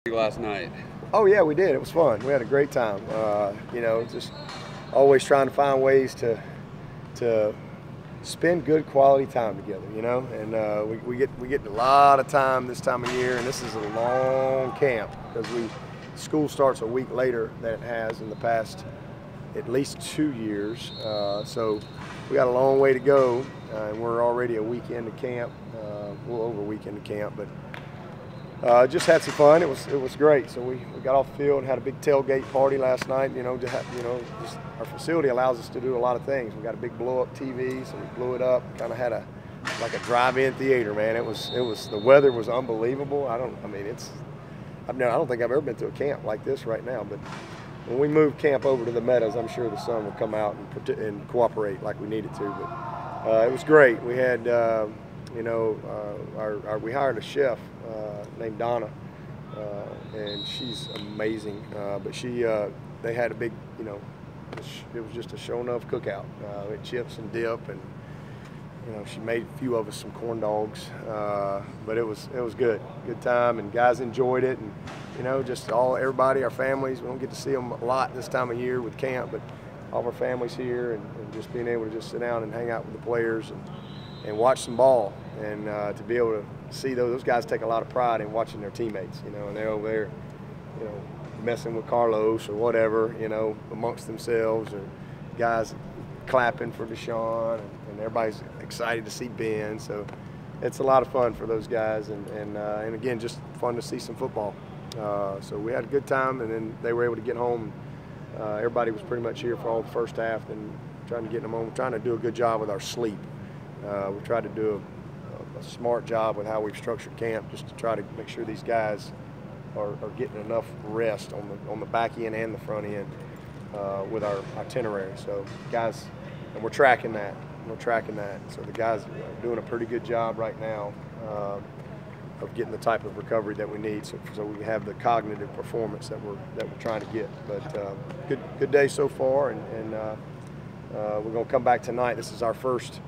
Last night. Oh yeah, we did. It was fun. We had a great time. You know, just always trying to find ways to spend good quality time together. You know, and we get a lot of time this time of year, and this is a long camp because school starts a week later than it has in the past at least 2 years. So we got a long way to go, and we're already a week into camp, a little over a week into camp, but. Just had some fun. It was great. So we got off the field and had a big tailgate party last night. You know, just our facility allows us to do a lot of things. We got a big blow-up TV, so we blew it up. Kind of had like a drive-in theater, man. It was the weather was unbelievable. I don't think I've ever been to a camp like this right now. But when we move camp over to the Meadows, I'm sure the sun will come out and cooperate like we needed to. But it was great. We had. We hired a chef named Donna, and she's amazing. But they had a big, it was just a show enough cookout with chips and dip, and she made a few of us some corn dogs. But it was good time, and guys enjoyed it, and just everybody, our families. We don't get to see them a lot this time of year with camp, but all of our families here, and just being able to just sit down and hang out with the players and watch some ball, and to be able to see those guys take a lot of pride in watching their teammates, and they're over there, messing with Carlos or whatever, amongst themselves, or guys clapping for Deshaun, and everybody's excited to see Ben. So it's a lot of fun for those guys, and again, just fun to see some football. So we had a good time, and then they were able to get home. Everybody was pretty much here for all the first half, and trying to get them home, trying to do a good job with our sleep. We tried to do a smart job with how we've structured camp, just to try to make sure these guys are getting enough rest on the back end and the front end with our itinerary. So guys, and we're tracking that. So the guys are doing a pretty good job right now of getting the type of recovery that we need, so we can have the cognitive performance that we're trying to get. But good day so far, and we're going to come back tonight. This is our first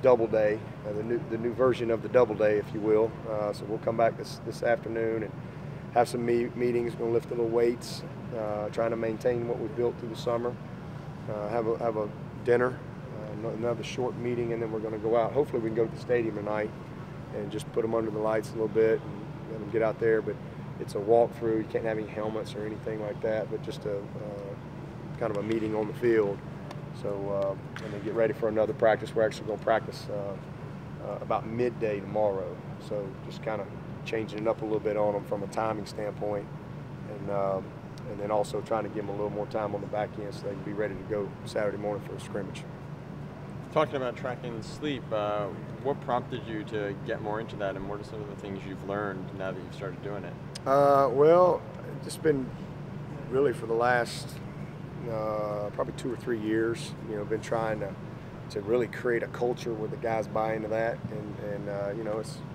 double day, the new version of the double day, if you will. So we'll come back this afternoon and have some meetings. We're going to lift a little weights, trying to maintain what we've built through the summer. Have a dinner, another short meeting, and then we're going to go out. Hopefully we can go to the stadium tonight and just put them under the lights a little bit and let them get out there. But it's a walkthrough. You can't have any helmets or anything like that, but just a kind of a meeting on the field. So, and then get ready for another practice. We're actually going to practice about midday tomorrow. So just kind of changing it up a little bit on them from a timing standpoint, and then also trying to give them a little more time on the back end so they can be ready to go Saturday morning for a scrimmage. Talking about tracking sleep, what prompted you to get more into that, and what are some of the things you've learned now that you've started doing it? Well, it's just been really for the last probably 2 or 3 years, been trying to really create a culture where the guys buy into that, and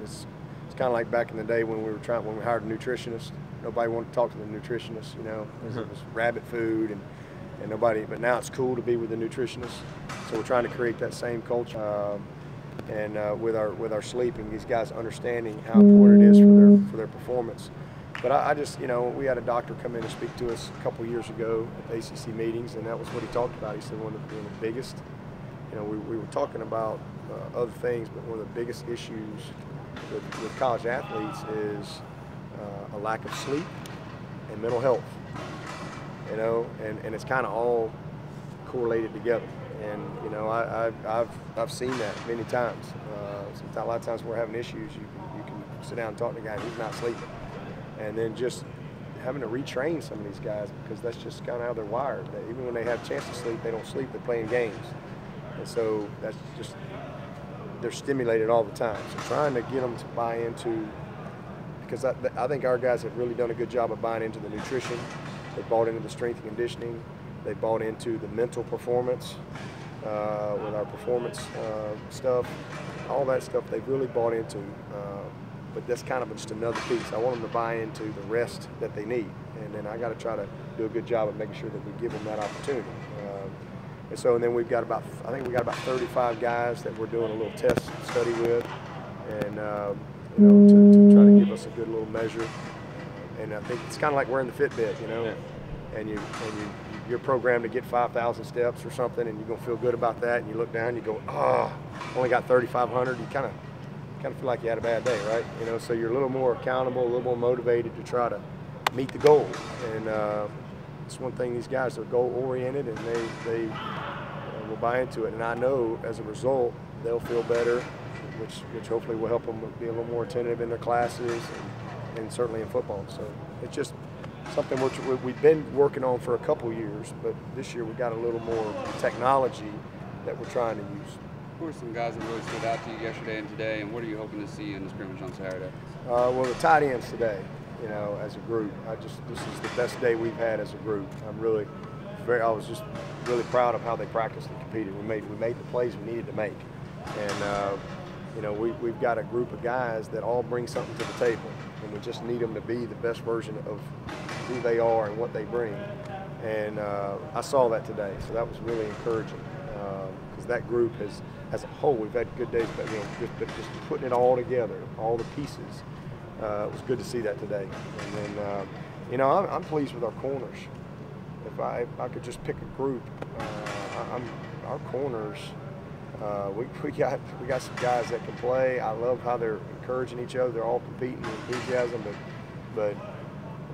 it's kind of like back in the day when we hired a nutritionist. Nobody wanted to talk to the nutritionist, it was rabbit food and nobody. But now it's cool to be with the nutritionist. So we're trying to create that same culture, and with our sleeping, these guys understanding how important it is for their performance. But I just, we had a doctor come in and speak to us a couple years ago at the ACC meetings, and that was what he talked about. He said one of the biggest, we were talking about other things, but one of the biggest issues with college athletes is a lack of sleep and mental health, and it's kind of all correlated together. And, I've seen that many times. A lot of times we're having issues, you can sit down and talk to a guy who's not sleeping. And then just having to retrain some of these guys, because that's just kind of how they're wired. That even when they have a chance to sleep, they don't sleep, they're playing games. And so that's just, they're stimulated all the time. So trying to get them to buy into, because I think our guys have really done a good job of buying into the nutrition. They bought into the strength and conditioning. They bought into the mental performance with our performance stuff. All that stuff they've really bought into. But that's kind of just another piece. I want them to buy into the rest that they need, and then I got to try to do a good job of making sure that we give them that opportunity. And then we've got about 35 guys that we're doing a little test study with, and to try to give us a good little measure. And I think it's kind of like wearing the Fitbit, you know, and you're programmed to get 5,000 steps or something, and you're gonna feel good about that. And you look down, you go, oh, only got 3,500. You kind of feel like you had a bad day, right? You know, so you're a little more accountable, a little more motivated to try to meet the goal. And it's one thing, these guys are goal oriented, and they will buy into it. And I know as a result, they'll feel better, which hopefully will help them be a little more attentive in their classes and certainly in football. So it's just something we've been working on for a couple years, but this year we got a little more technology that we're trying to use. Who are some guys that really stood out to you yesterday and today, and what are you hoping to see in the scrimmage on Saturday? Well, the tight ends today, you know, as a group, this is the best day we've had as a group. I was just really proud of how they practiced and competed. We made the plays we needed to make, and you know, we've got a group of guys that all bring something to the table, and we just need them to be the best version of who they are and what they bring. And I saw that today, so that was really encouraging, because that group as a whole, we've had good days, but you know, just putting it all together, all the pieces. It was good to see that today. And then, you know, I'm pleased with our corners. If I could just pick a group, our corners. We got some guys that can play. I love how they're encouraging each other. They're all competing with enthusiasm, but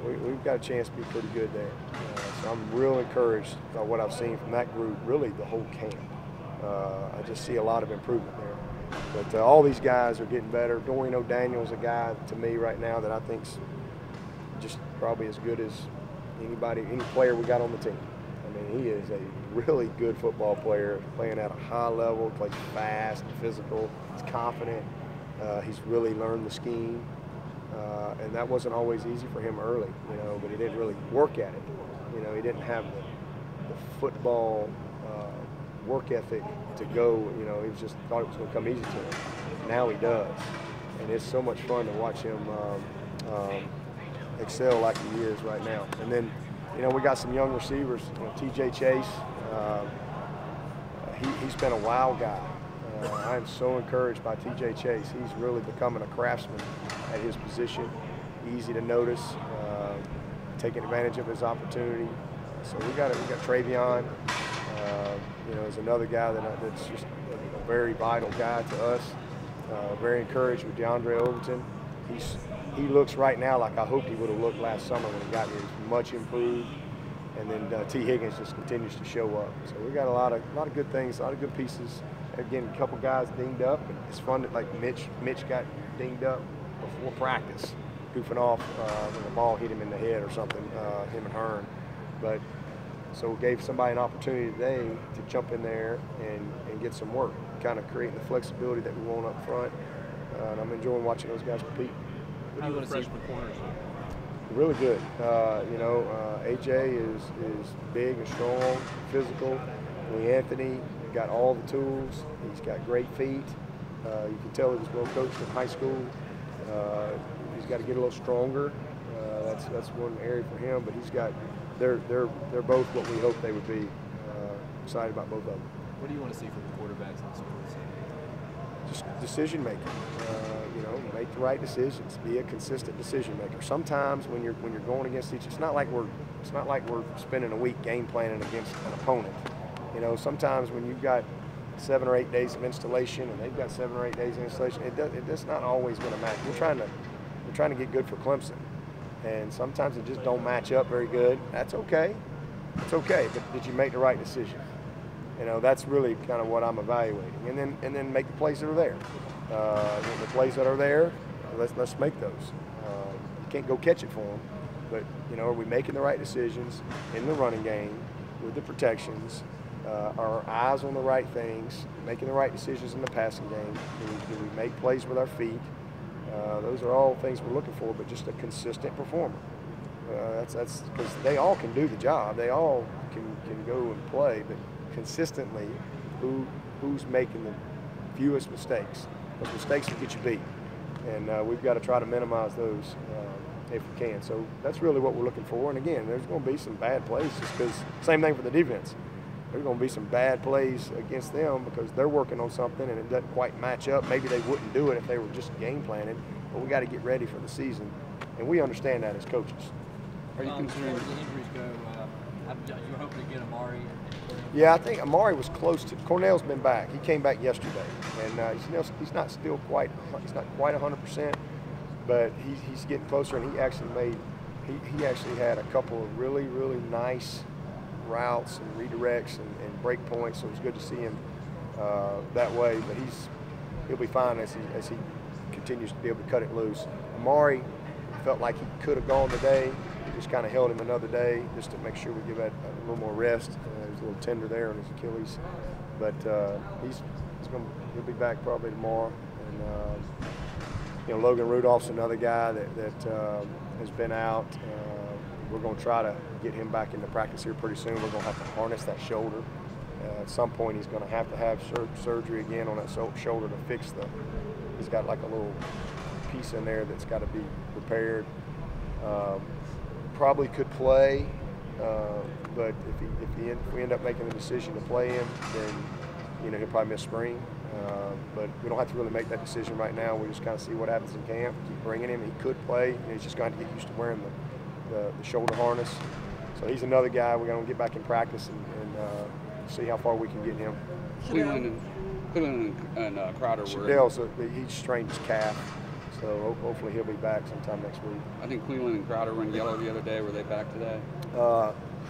we've got a chance to be pretty good there. So I'm real encouraged by what I've seen from that group, really the whole camp. I just see a lot of improvement there. But all these guys are getting better. Dorian O'Daniel's a guy to me right now that I think's just probably as good as any player we got on the team. I mean, he is a really good football player, playing at a high level, plays fast, physical, he's confident. He's really learned the scheme, and that wasn't always easy for him early, you know, but he didn't really work at it. You know, he didn't have the football work ethic to go, you know, he was just thought it was going to come easy to him. Now he does, and it's so much fun to watch him excel like he is right now. And then, you know, we got some young receivers. You know, TJ Chase, he's been a wild guy. I am so encouraged by TJ Chase. He's really becoming a craftsman at his position. Easy to notice, taking advantage of his opportunity. So we got Travion. You know, is another guy that's just a very vital guy to us. Very encouraged with DeAndre Overton. He looks right now like I hoped he would have looked last summer when he got here. He's much improved. And then T Higgins just continues to show up. So we got a lot of good things, a lot of good pieces. Again, a couple guys dinged up, and it's fun that like Mitch got dinged up before practice, goofing off when the ball hit him in the head or something, him and Hearn. But so we gave somebody an opportunity today to jump in there and get some work, kind of creating the flexibility that we want up front. And I'm enjoying watching those guys compete. How do you want to see the corners? Really good. You know, AJ is big and strong, physical. Lee Anthony got all the tools. He's got great feet. You can tell he was well coached in high school. He's got to get a little stronger. That's one area for him. But he's got. They're both what we hoped they would be. Excited about both of them. What do you want to see from the quarterbacks in sports? Just decision making. You know, make the right decisions. Be a consistent decision maker. Sometimes when you're going against each, it's not like we're spending a week game planning against an opponent. You know, sometimes when you've got 7 or 8 days of installation and they've got 7 or 8 days of installation, it's not always going to match. We're trying to get good for Clemson, and sometimes it just don't match up very good. That's okay. It's okay. But did you make the right decision? You know, that's really kind of what I'm evaluating, and then make the plays that are there. The plays that are there, let's make those. You can't go catch it for them, but you know, are we making the right decisions in the running game with the protections? Are our eyes on the right things? Making the right decisions in the passing game? Do we make plays with our feet? Those are all things we're looking for, but just a consistent performer. That's because they all can do the job. They all can go and play, but consistently, who's making the fewest mistakes? Those mistakes will get you beat, and we've got to try to minimize those if we can. So that's really what we're looking for. And again, there's going to be some bad plays, just because. Same thing for the defense. There's going to be some bad plays against them because they're working on something and it doesn't quite match up. Maybe they wouldn't do it if they were just game planning, but we got to get ready for the season and we understand that as coaches. Are you As considering? far as the injuries go, you were hoping to get Amari and Cornell? Yeah, I think Amari was close to. Cornell's been back. He came back yesterday, and he's not still quite. He's not quite 100%, but he's getting closer. And he actually had a couple of really nice routes and redirects and break points. So it was good to see him that way. But he'll be fine as he continues to be able to cut it loose. Amari felt like he could have gone today. We just kind of held him another day just to make sure we give that a little more rest. He was a little tender there on his Achilles, but he'll be back probably tomorrow. And Logan Rudolph's another guy that has been out. We're going to try to get him back into practice here pretty soon. We're going to have to harness that shoulder. At some point, he's going to have surgery again on that shoulder to fix he's got like a little piece in there that's got to be repaired. Probably could play, but if we end up making the decision to play him, then he'll probably miss spring. But we don't have to really make that decision right now. We just kind of see what happens in camp. Keep bringing him. He could play. He's just going to get used to wearing the shoulder harness. So he's another guy. We're going to get back in practice and see how far we can get him. Cleveland and Crowder were. Shadell's he strained his calf, so hopefully he'll be back sometime next week. I think Cleveland and Crowder were in yellow the other day. Were they back today?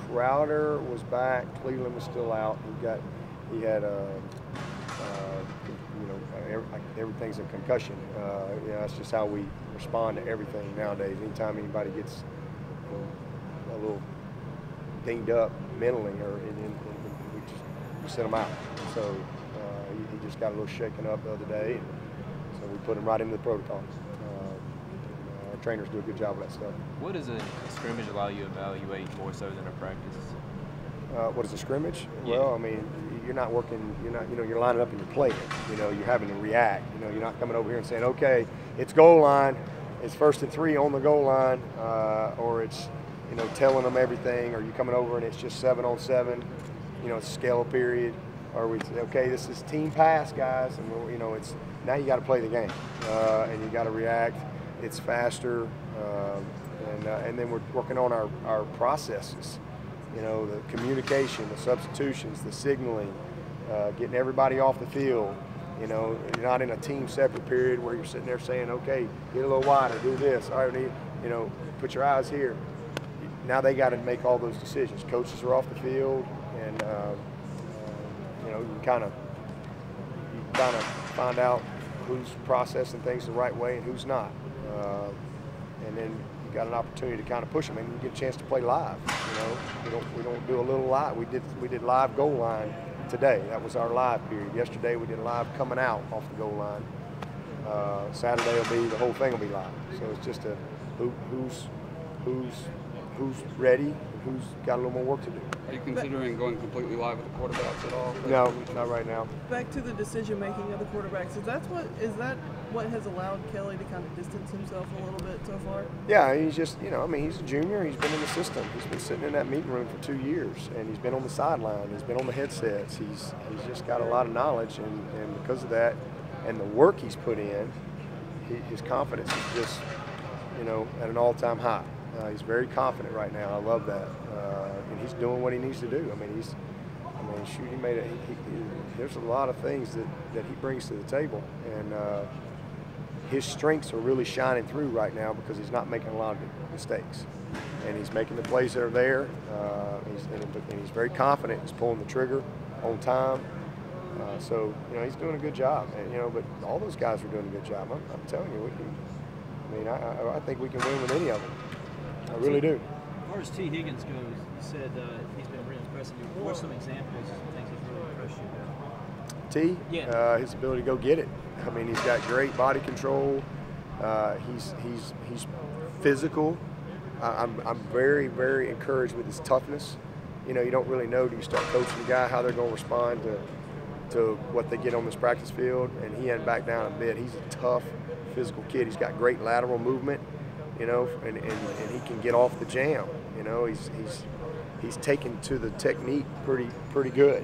Crowder was back. Cleveland was still out. He had everything's a concussion. That's just how we respond to everything nowadays. Anytime anybody gets a little dinged up mentally, we send him out. So he just got a little shaken up the other day, and so we put him right into the protocol. Our trainers do a good job of that stuff. What does a scrimmage allow you to evaluate more so than a practice? What is a scrimmage? Yeah. Well, I mean, you're not working. You're lining up and you're playing. You're having to react. You're not coming over here and saying, okay, it's goal line, it's 1st and 3 on the goal line, or it's telling them everything, or you coming over and it's just 7-on-7. It's a scale period, or we say, okay, this is team pass, guys, and it's now you got to play the game, and you got to react. It's faster, and then we're working on our processes. The communication, the substitutions, the signaling, getting everybody off the field. You're not in a team separate period where you're sitting there saying, okay, get a little wider, do this, all right, put your eyes here. Now they got to make all those decisions. Coaches are off the field, and you kind of find out who's processing things the right way and who's not. And then you got an opportunity to kind of push them, and you get a chance to play live. We don't do a little live. We did live goal line today. That was our live period. Yesterday we did live coming out off the goal line. Saturday the whole thing will be live. So it's just who's ready and who's got a little more work to do. Are you considering going completely live with the quarterbacks at all? No, not right now. Back to the decision making of the quarterbacks. Is that what has allowed Kelly to kind of distance himself a little bit so far? Yeah, he's just he's a junior. He's been in the system. He's been sitting in that meeting room for 2 years, and he's been on the sideline. He's been on the headsets. He's just got a lot of knowledge, and because of that, and the work he's put in, his confidence is just at an all-time high. He's very confident right now. I love that, and he's doing what he needs to do. There's a lot of things that he brings to the table, and his strengths are really shining through right now because he's not making a lot of mistakes, and he's making the plays that are there. And he's very confident. He's pulling the trigger on time. So he's doing a good job. And, but all those guys are doing a good job. I'm telling you, I think we can win with any of them. I really do. As far as T Higgins goes, you said he's been really impressing you. What are some examples of things he's really impressed you about? T, Yeah. his ability to go get it. He's got great body control. He's physical. I'm very, very encouraged with his toughness. You don't really know till you start coaching the guy how they're going to respond to what they get on this practice field, and he hadn't backed down a bit. He's a tough, physical kid. He's got great lateral movement, and he can get off the jam. He's taken to the technique pretty good.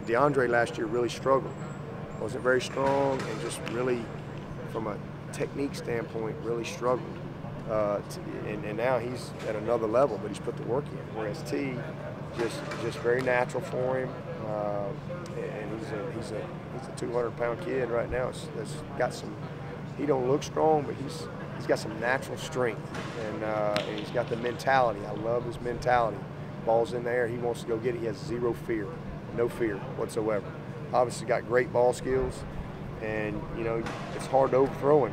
DeAndre last year really struggled. Wasn't very strong, and just really, from a technique standpoint, really struggled. And now he's at another level, but he's put the work in. Whereas T, just very natural for him, and he's a 200-pound kid right now. That's got some. He don't look strong, but he's got some natural strength, and he's got the mentality. I love his mentality. Ball's in the air, he wants to go get it. He has zero fear, no fear whatsoever. Obviously got great ball skills, and it's hard to overthrow him.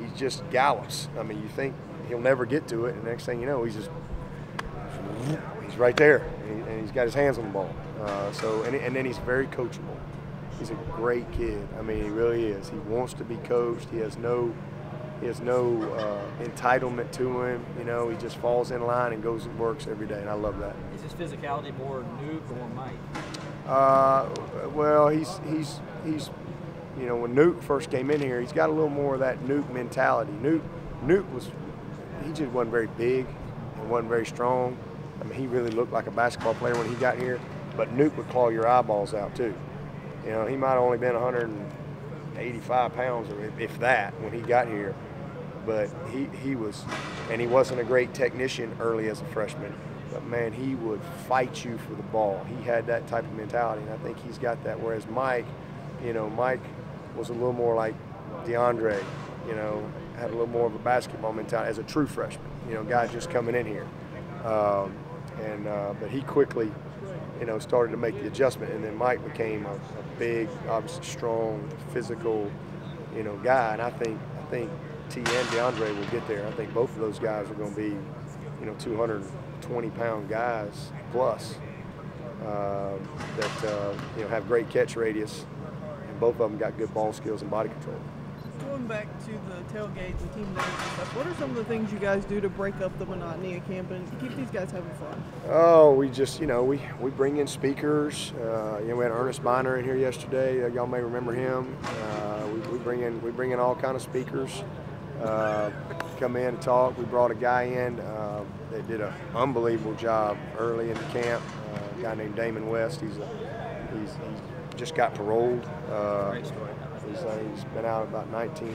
He just gallops. I mean, you think he'll never get to it, and the next thing you know, he's right there, and he's got his hands on the ball. And then he's very coachable. He's a great kid. I mean, he really is. He wants to be coached. He has no entitlement to him. He just falls in line and goes and works every day, and I love that. Is his physicality more Nuke or more Mike? Well, he's when Nuke first came in here, he's got a little more of that Nuke mentality. Nuke he just wasn't very big and wasn't very strong. I mean, he really looked like a basketball player when he got here, but Nuke would claw your eyeballs out too. He might have only been 185 pounds, or if that, when he got here. But he wasn't a great technician early as a freshman. But man, he would fight you for the ball. He had that type of mentality, and I think he's got that. Whereas Mike, Mike was a little more like DeAndre, had a little more of a basketball mentality as a true freshman. Guy just coming in here, but he quickly, started to make the adjustment, and then Mike became a big, obviously strong, physical, guy. And I think T and DeAndre will get there. I think both of those guys are going to be, 220-pound guys plus that have great catch radius, and both of them got good ball skills and body control. Going back to the tailgates and team nights and stuff, what are some of the things you guys do to break up the monotony of camping to keep these guys having fun? Oh, we just, we bring in speakers. We had Ernest Biner in here yesterday. Y'all may remember him. We bring in all kind of speakers. Come in and talk. We brought a guy in that did an unbelievable job early in the camp. A guy named Damon West. He's just got paroled. Great story. He's been out about 19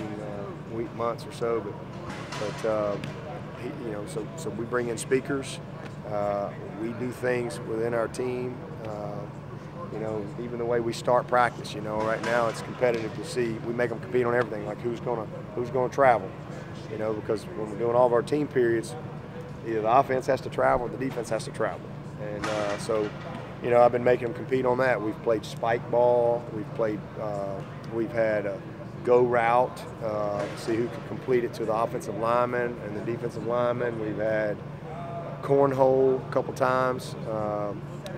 months or so, but so we bring in speakers. We do things within our team. Even the way we start practice. Right now it's competitive to see. We make them compete on everything, like who's gonna travel. Because when we're doing all of our team periods, either the offense has to travel or the defense has to travel, and I've been making them compete on that. We've played spike ball. We've had a go route, see who can complete it to the offensive lineman and the defensive lineman. We've had cornhole a couple times,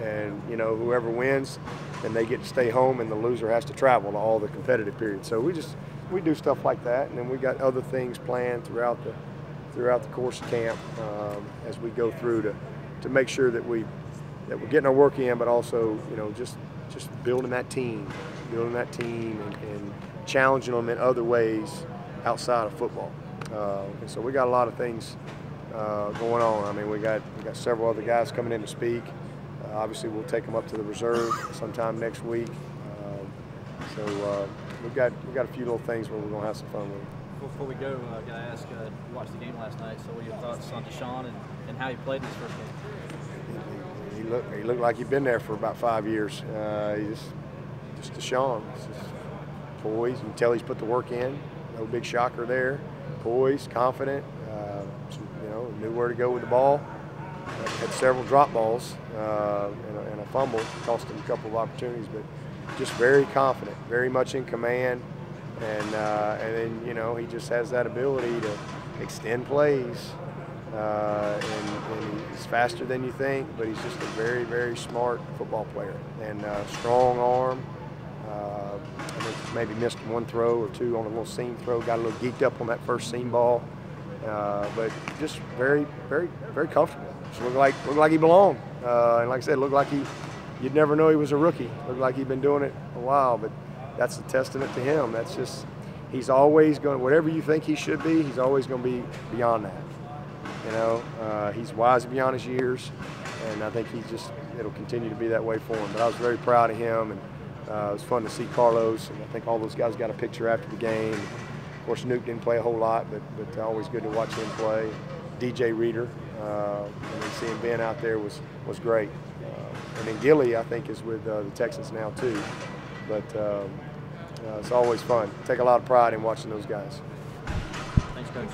and whoever wins, then they get to stay home, and the loser has to travel to all the competitive periods. So we do stuff like that, and then we got other things planned throughout the course of camp as we go through to make sure that we're getting our work in, but also just building that team and challenging them in other ways outside of football. And so we got a lot of things going on. I mean, we got several other guys coming in to speak. Obviously, we'll take them up to the reserve sometime next week. So we've got a few little things where we're gonna have some fun with them. Before we go, I gotta ask. You watched the game last night. So, what are your thoughts on Deshaun and how he played in his first game? He looked like he'd been there for about 5 years. He's just Deshaun. He's just poised. You can tell he's put the work in. No big shocker there. Poised, confident. Knew where to go with the ball. Had several drop balls and a fumble. Cost him a couple of opportunities, but just very confident, very much in command. And then he just has that ability to extend plays. And he's faster than you think, but he's just a very, very smart football player and strong arm. I think maybe missed one throw or two on a little seam throw. Got a little geeked up on that first seam ball, but just very, very, very comfortable. Just looked like he belonged. And like I said, looked like you'd never know he was a rookie. Looked like he'd been doing it a while, but that's a testament to him. That's just, he's always going, whatever you think he should be, he's always going to be beyond that. He's wise beyond his years, and I think it'll continue to be that way for him. But I was very proud of him, and it was fun to see Carlos, and I think all those guys got a picture after the game. Of course, Nuke didn't play a whole lot, but always good to watch him play. DJ Reader, and then seeing Ben out there was great. And then Gilly, I think, is with the Texans now too. But it's always fun. Take a lot of pride in watching those guys. Thanks, Coach.